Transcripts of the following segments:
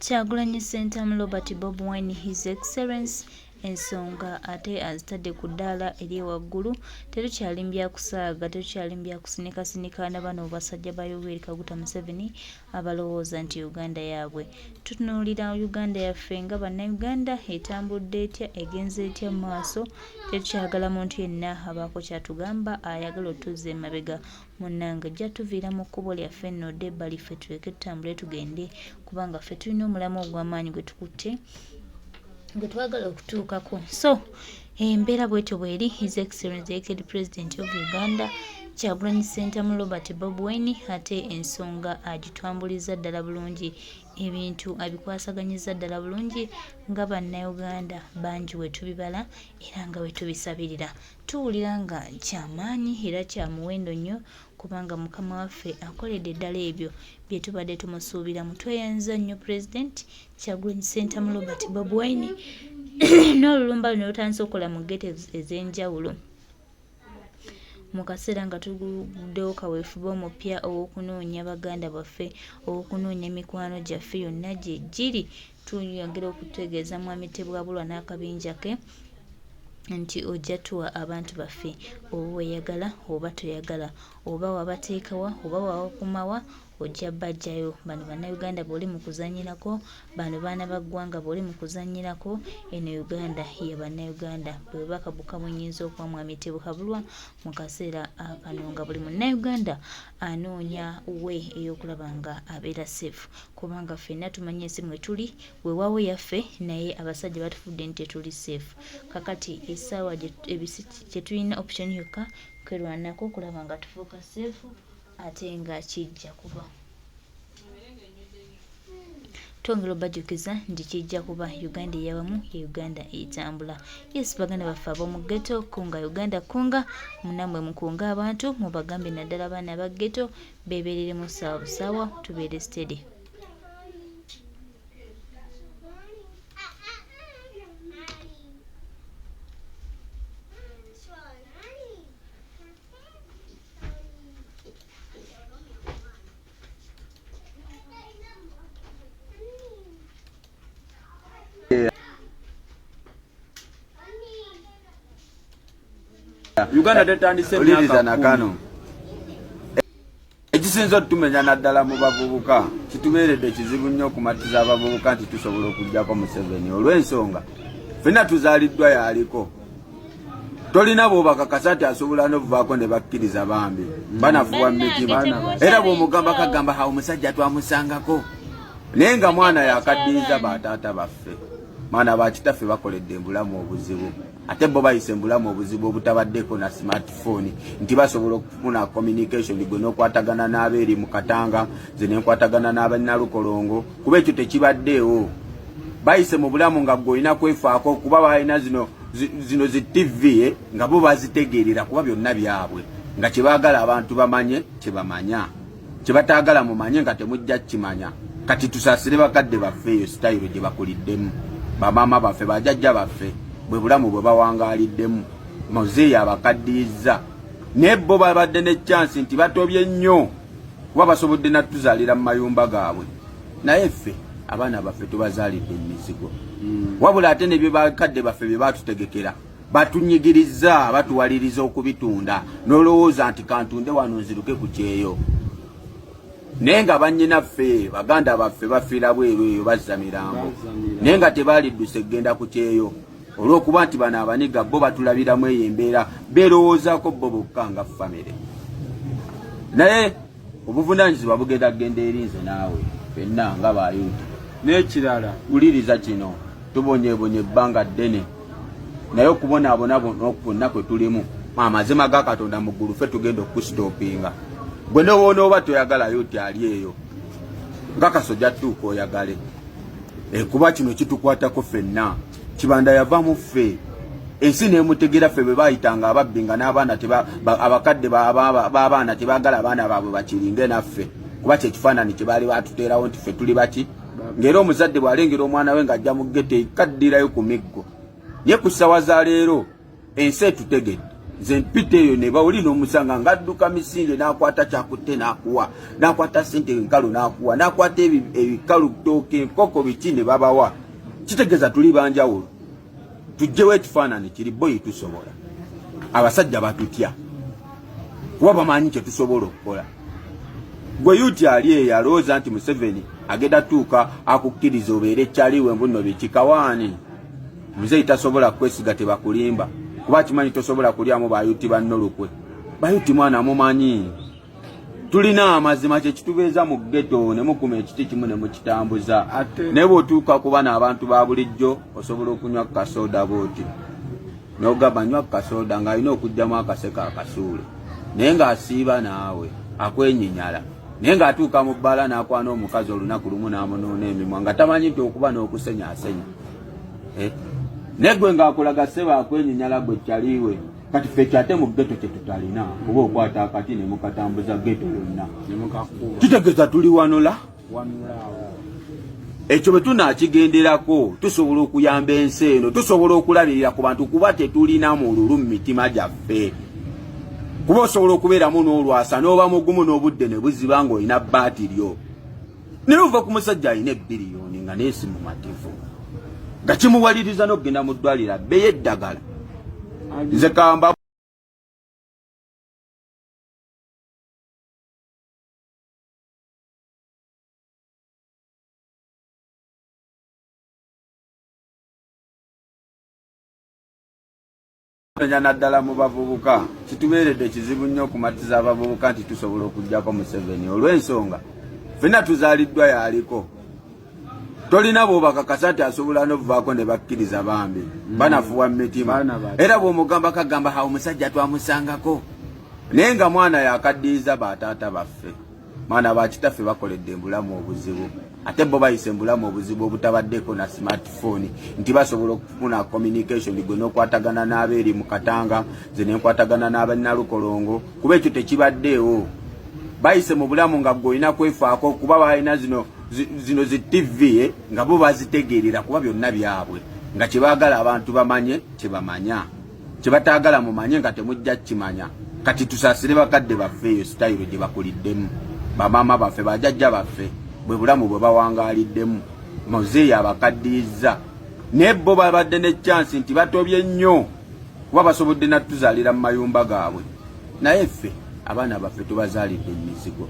Kyagulanyi Ssentamu Robert Bobi Wine His Excellence ensonga ate azitadde ku ddaala eri waggulu. Terukyalimbya kusaaga, terukyalimbya kusinika na bano basajja ba Yoweri Kaguta Museveni abalowooza nti Uganda yaabwe. Tutunuulira Uganda yaffe nga bannayuganda etambudde etya, egenze etya mu maaso. Terukyagala muntu yenna abaako kyatugamba ayagala otuzza emabega. Munnange jja tuviira mu kkubo lyaffe nno Debba liffe tuleke tutambule tugende, kubanga ffe tulina omulamu ogw'amaanyi gwe tukutte gwe twagala okutuukako. So embeera bwetyo bweri. His Excellency the President of Uganda Kyagulanyi Ssentamu Robert Bobi Wine ate ensonga agitwambuliza ddala bulungi, ebintu abikwasaganyiza ddala bulungi nga bannayuganda bangi we tubibala era nga we tubisabirira. Tuwulira nga kyamaanyi era kya muwendo nnyo, kubanga mukama waffe akoledde ddala ebyo bye tubadde tumusuubira. Mutweyanza nnyo President Kyagulanyi Ssentamu Robert Bobi Wine n'olulumba luno lutandise okukola mu ggeto ez'enjawulo mu kaseera nga tuguddewo kaweefube omupya ow'okunoonya baganda baffe, ow'okunoonya mikwano gyaffe yonna gye giri. Tuyongera okutegeeza mwami Tebwabulwa n'akabinja ke nti ojja tuwa abantu baffe, oba weyagala oba toyagala, oba wabateekawa oba wabakumawa, ojja bajjayo. Bano bannayuganda b'oli mu kuzannyirako, bano baana ba ggwanga b'oli mu kuzannyirako. Eno Uganda ya bannayuganda. Bwe bubaka bukka bwennyinza okuwa mwami Tebwabulwa mu kaseera akano nga buli munnayuganda anoonya we ey'okulaba nga abeera safe, kubanga ffenna tumanye ensi mwe tuli weewaawo yaffe, naye abasajja batufudde nti tetuli safe. Kakati essaawa gye tulina option yokka kwerwanako okulaba nga tufuuka safe, ate nga kijja kuba twongera obajjukiza nti kijja kuba Uganda eyawamu, Uganda etambula. Yes, baganda baffe ab'omu ghetto, kunga Uganda kunga, munammwe mukunga abantu mubagambe naddala abaana ba ghetto beeberere mu ssaawa busaawa, tubeere steady. Uganda tetandise myaka nakano ekisinza otumenya naddala mu bavubuka. Kitubeeredde kizibu nnyo okumatiza abavubuka nti tusobola okugjako Museveni olw'ensonga ffenna tuzaaliddwa yaliko. Tolina bw'obakakasa nti asobola n'obuvaako ne bakkiriza bambi banafuwa mitima, era bw'omugamba kagamba hawo omusajja twamusangako, naye nga mwana yakaddiiza bataata baffe. Mwana bakitaffe bakoledde embulamu obuzibu, ate bo bayise embulamu obuzibu obutabaddeko na smartphone nti basobola okufuna communication gwe n'okwatagana n'abeeri mu Katanga, ze n'enkwatagana n'abannalukolongo, kuba ekyo tekibaddeewo. Bayise mu bulamu nga gw'olina kwefaako, kuba balina zino zi TV nga bo bazitegeerera, kuba byonna byabwe, nga kyebaagala abantu bamanye kyebamanya, kyebataagala mumanye nga temujja kimanya. Kati tusaasire bakadde baffe eyo sitayiro gye bakuliddemu, bamaama baffe, bajjajja baffe bwe bulamu bwe bawangaaliddemu. Muzeeyi abakaddiizza, naye bo babadde ne chance nti batobye nnyo kuba basobodde natuzaalira mu mayumba gaabwe, naye ffe abaana baffe tubazaalidde emizigo. Wabula ate ne bye bakadde baffe bye batutegekera batunyigiriza, batuwaliriza okubitunda, n'olowooza nti kantunde wano nziruke ku kyeyo. Naye nga bannyinaffe baganda baffe bafiira bweru eyo bazza mirambo, naye nga tebaalidduse kgenda ku kyeyo olw'okuba nti bano abaniga bo batulabiramu eyo embeera, beerowoozaako bo bokka nga famire. Naye obuvunaanyizibwa bugenda kgenda erinze naawe ffenna nga bayuti. N'ekirala wuliriza kino, tubonyeebonye ebbanga ddene, naye okubonaabona kwonna kwe tulimu amazima ga Katonda mu ggulu ffe tugenda okusitoopinga. Gwe n'oba toyagala yuti ali eyo nga Kasojja tuuka oyagale. Kuba kino kitukwatako ffenna. Kibanda yava mu ffe, ensi n'emutegera ffe bwe baayitanga ababbi nga n'abaana abakadde b'abaana tebaagala abaana baabwe bakiringe naffe, kuba kyekifaananyi kye baali batuteerawo nti ffe tuli baki. Ng'era omuzadde bw'alengera omwana we ng'ajja mu ggetto ekaddirayo ku miggo. Naye ku ssaawa za leero ensi etutegedde, nze mpita eyo ne bawulira omusanga ngadduka misinde n'akwata kyakutte n'akuwa n'akwata sente enkalu n'akuwa n'akwata ebikalu ttooke enkoko biki ne babawa kitegeeza tuli banjawulo tujjewo ekifaananyi kiri boyi tusobola abasajja batutya kuba bamanyi kye tusobola okukola gwe yuti ali eyo alowooza nti Museveni agenda tuuka akukkiriza obeere ekyaliwe mbuno bikikawaani muzeeyi tasobola kwesiga tebakulimba kuba kimanyi tosobola kulyamu bayuti bannolokwe bayuti mwana mumanyi tulina amazima kyekitubeeza mu ghetto ne mukuma ekiti kimu ne mukitambuza naye bw'otuuka ku bano abantu ba bulijjo osobola okunywa kasoda booti n'ogamba nywa kasoda ng'alina okugyamu akaseka akasuule naye ng'asiiba naawe akwenyinyala naye ng'atuuka mu bbala n'akwana omukazi olunaku lumu n'amunuuna emimwa nga tamanyi nti okuba n'okusenyaasenya naye gwe ng'akulaga sseba akwenyinyala gwe kyaliwe kati ffe kyate mu ghetto kye tutalina kuba okwata akati ne mukatambuza ghetto yonna kitegeeza tuli wanola ekyo bwe tunaakigenderako tusobola okuyamba ensi eno tusobola okulabirira ku bantu kuba tetulina mululu mu mitima gyaffe kuba osobola okubeeramu n'olwasa n'oba mugumu n'obudde ne buziba ng'olina baatiryo naye ova ku musajja alina ebbiliyoni nga neesimu mativu nga kimuwaliriza n'okugenda mu ddwaliro abbeyo eddagala nze kamba naddala mu bavubuka kitubeeredde kizibu nnyo okumatiza abavubuka nti tusobola okuggyako Museveni olw'ensonga ffenna tuzaaliddwa yaliko tolina bw'obakakasa nti asobola n'okuvaako ne bakkiriza bambi banafuwa mu mitima era bw'omugamba kagamba hawo omusajja twamusangako naye nga mwana yakaddiiza bataata baffe mwana bakitaffe bakoledde embulamu obuzibu ate bo bayise embulamu obuzibu obutabaddeko na smartphone nti basobola okufuna communication gwe n'okwatagana n'abeeri mu Katanga ze nenkwatagana n'abannalukolongo kuba ekyo tekibaddeewo bayise mu bulamu nga gwe olina kwefaako kuba balina zino zi TV nga bo bazitegeerera kuba byonna byabwe nga kyebaagala abantu bamanye kyebamanya kyebataagala mumanye nga temujja kimanya kati tusaasire bakadde baffe eyo sitayiro gye bakuliddemu bamaama baffe bajjajja baffe bwe bulamu bwe bawangaaliddemu muzeeyi abakaddiiza naye bo babadde ne chance nti batobye nnyo kuba basobodde natuzaalira mu mayumba gaabwe naye ffe abaana baffe tubazaalidde emizigo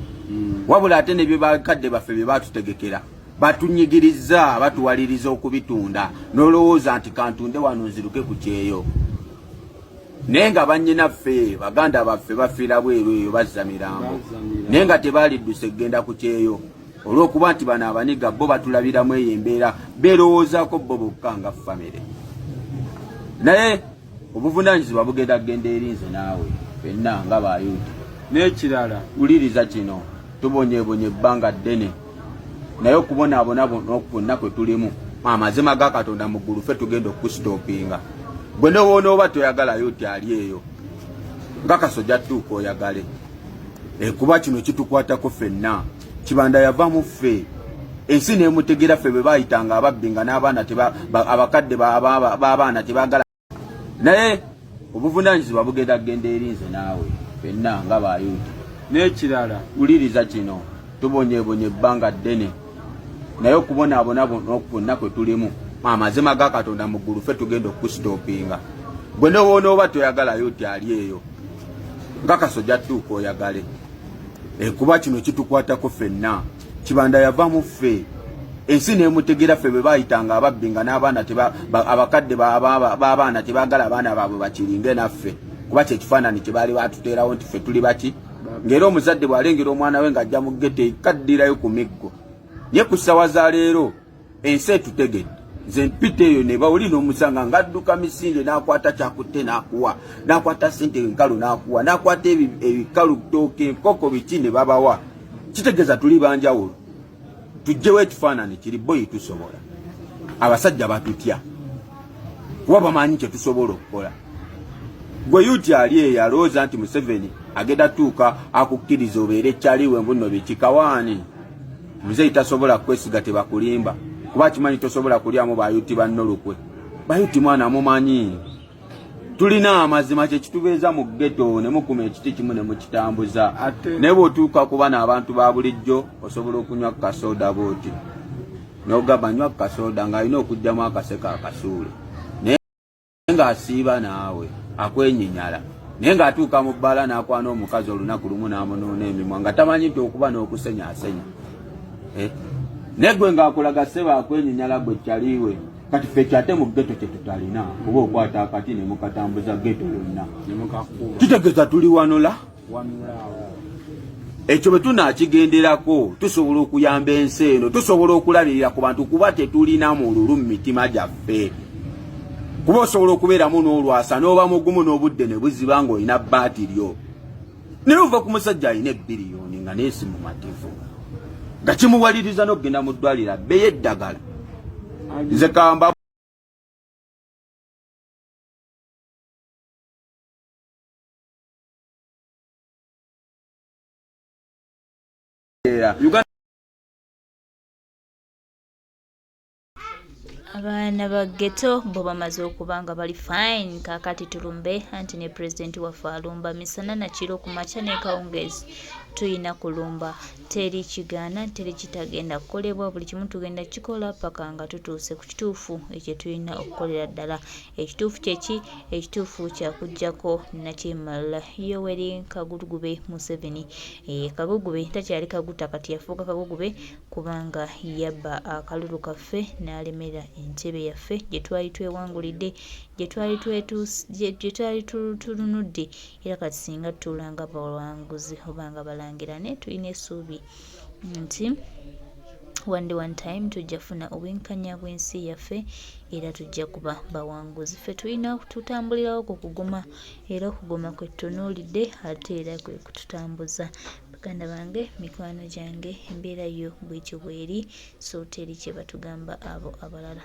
wabula ate nebyo bakadde baffe bye batutegekera batunyigiriza batuwaliriza okubitunda n'olowooza nti kantunde wano nziruke ku kyeyo naye nga bannyinaffe baganda baffe bafiira bweru eyo bazza mirambo naye nga tebaalidduse kgenda ku kyeyo olw'okuba nti bano abaniga bo batulabiramu eyo embeera beerowoozaako bo bokka nga famire naye obuvunaanyizibwa bugenda kgenda erinze naawe fenna nga bayuti n'ekirala wuliriza kino tubonyeebonye ebbanga ddene naye okubonaabona bonna kwe tulimu amazima ga Katonda mu ggulu ffe tugenda okusitoopinga gwe nowoona oba toyagalayo ti ali eyo nga kasojja tuuka oyagale kuba kino kitukwatako ffenna kibanda yava mu ffe ensi neemutegera ffe bwe baayitanga ababbi nga n'abaana abakadde b'abaana tebaagala naye obuvunaanyizibwa bugenda kgenda erinze naawe fenna nga bayuti n'ekirala wuliriza kino tubonyeebonye ebbanga ddene naye okubonaabona bonna kwe tulimu amazima ga Katonda mu ggulu ffe tugenda okusitoopinga gwe nowoona oba toyagalayo ti ali eyo nga kasojja tuuka oyagale kuba kino kitukwatako ffenna kibanda yava mu ffe ensi neemutegera ffe bwe baayitanga ababbi nga n'abaana abakadde b'abaana tebaagala abaana baabwe bakiringe naffe kuba kyekifaananyi kye baali batuteerawo nti ffe tuli baki ng'era omuzadde bw'alengera omwana we ng'ajja mu ggetto ekaddirayo ku miggo naye ku ssawa za leero ensi etutegedde nze mpita eyo ne bawulira omusanga ng'adduka misinde n'akwata kyakutte n'akuwa n'akwata sente enkalu n'akuwa n'akwata ebikalu ttooke enkoko biki ne babawa kitegeeza tuli banjawulo tujjewo ekifaananyi kiri boyi tusobola abasajja batutya kuba bamanyi kye tusobola okukola gwe yuti ali eyo alowooza nti Museveni agenda tuuka akukkiriza obeere ekyaliwe mbuno bikikawaani muzeeyi tasobola kwesiga tebakulimba kuba kimanyi tosobola kulyamu bayuti bannolokwe bayuti mwana mumanyi tulina amazima kye kitubeeza mu ghetto ne mukuma ekiti kimu ne mukitambuza naye bw'otuuka ku bano abantu ba bulijjo osobola okunywa kasoda booti n'ogamba nywa kasoda ng'alina okugyamu akaseka akasuule naye ng'asiiba naawe akwenyinyala naye ng'atuuka mu bbaala n'akwana omukazi olunaku lumu n'amunuuna emimwa nga tamanyi nti okuba n'okusenyaasenya naye gwe ng'akulaga sseba akwenyinyala gwe kyaliwe kati ffe kyate mu ghetto kye tutalina kuba okwata akati ne mukatambuza ghetto yonna kitegeeza tuli wanola ekyo bwe tunaakigenderako tusobola okuyamba ensi eno tusobola okulabirira ku bantu kuba tetulina mululu mu mitima gyaffe kuba osobola okubeeramu n'olwasa n'oba mugumu n'obudde ne buziba ng'olina baatiryo naye ova ku musajja alina ebbiliyoni nga neesimu mativu nga kimuwaliriza n'okugenda mu ddwaliro abbeyo eddagala nze kamba abaana ba ghetto bo bamaze okuba nga bali fine kakati tulumbe anti ne pulezidenti waffe alumba misana na kiro ku makya ne kawungeezi tuyina kulumba teri kigaana teri kitagenda kukolebwa buli kimu tugenda kikola paka nga tutuuse ku kituufu ekyo tuyina okukolera ddala ekituufu kyeki ekituufu kyakuggyako nakyemalala Yoweri Kaguta Museveni Kagugube takyali kaguta kati yafuuka Kagugube kubanga yabba akalulu kaffe n'alemera entebe yaffe gye twali twewangulidde gye twali tulunudde era kati singa tulanga bawanguzi obanga balangira ne tulina essuubi nti one time tujja funa obwenkanya bw'ensi yaffe era tujja kuba bawanguzi ffe tulina tutambulirawo ku kuguma era okuguma kwe tutunuulidde ate era kwe kututambuza baganda bange mikwano gyange embeera yo bwekyo bweri so teri kye batugamba abo abalala